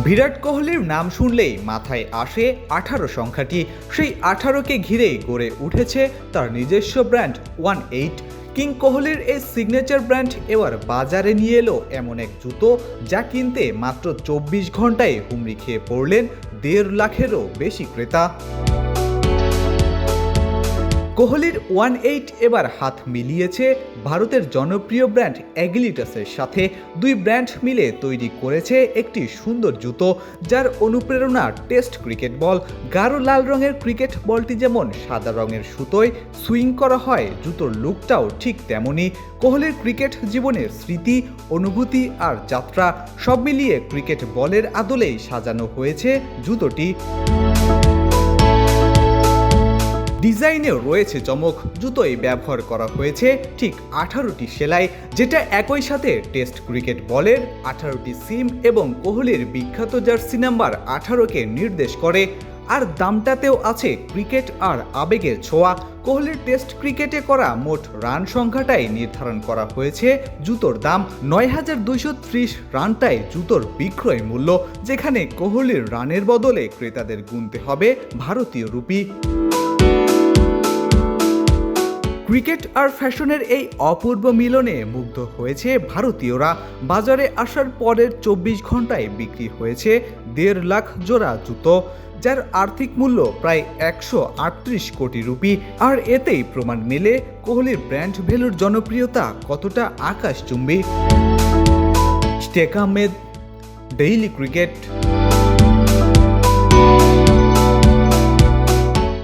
বিরাট কোহলির নাম শুনলেই মাথায় আসে 18 সংখ্যাটি। সেই 18কে ঘিরেই গড়ে উঠেছে তার নিজস্ব ব্র্যান্ড 18। কিং কোহলির এই সিগনেচার ব্র্যান্ড এবার বাজারে নিয়ে এলো এমন এক জুতো যা কিনতে মাত্র 24 ঘন্টায় হুমড়ি খেয়ে পড়লেন 1.5 লাখেরও বেশি ক্রেতা। কোহলির 18 এবার হাত মিলিয়েছে ভারতের জনপ্রিয় ব্র্যান্ড অ্যাগিলিটাসের সাথে। দুই ব্র্যান্ড মিলে তৈরি করেছে একটি সুন্দর জুতো যার অনুপ্রেরণা টেস্ট ক্রিকেট বল। গাঢ় লাল রঙের ক্রিকেট বলটি যেমন সাদা রঙের সুতোয় সুইং করা হয়, জুতোর লুকটাও ঠিক তেমনই। কোহলির ক্রিকেট জীবনের স্মৃতি, অনুভূতি আর যাত্রা সব মিলিয়ে ক্রিকেট বলের আদলেই সাজানো হয়েছে জুতোটি। ডিজাইনেও রয়েছে চমক। জুতোয় ব্যবহার করা হয়েছে ঠিক 18টি সেলাই, যেটা একই সাথে টেস্ট ক্রিকেট বলের 18টি সিম এবং কোহলির বিখ্যাত জার্সি নাম্বার 18কে নির্দেশ করে। আর দামটাতেও আছে ক্রিকেট আর আবেগের ছোঁয়া। কোহলির টেস্ট ক্রিকেটে করা মোট রান সংখ্যাটাই নির্ধারণ করা হয়েছে জুতোর দাম। 9230 রানটাই জুতোর বিক্রয় মূল্য, যেখানে কোহলির রানের বদলে ক্রেতাদের গুনতে হবে ভারতীয় রুপি। ক্রিকেট আর ফ্যাশনের এই অপূর্ব মিলনে মুগ্ধ হয়েছে ভারতীয়রা। বাজারে আসার পরের 24 ঘন্টায় বিক্রি হয়েছে 1.5 লাখ জোড়া জুতো, যার আর্থিক মূল্য প্রায় 138 কোটি রুপি। আর এতেই প্রমাণ মেলে কোহলির ব্র্যান্ড ভ্যালুর জনপ্রিয়তা কতটা আকাশচুম্বী। Ishtiaq Ahmed, daily cricket.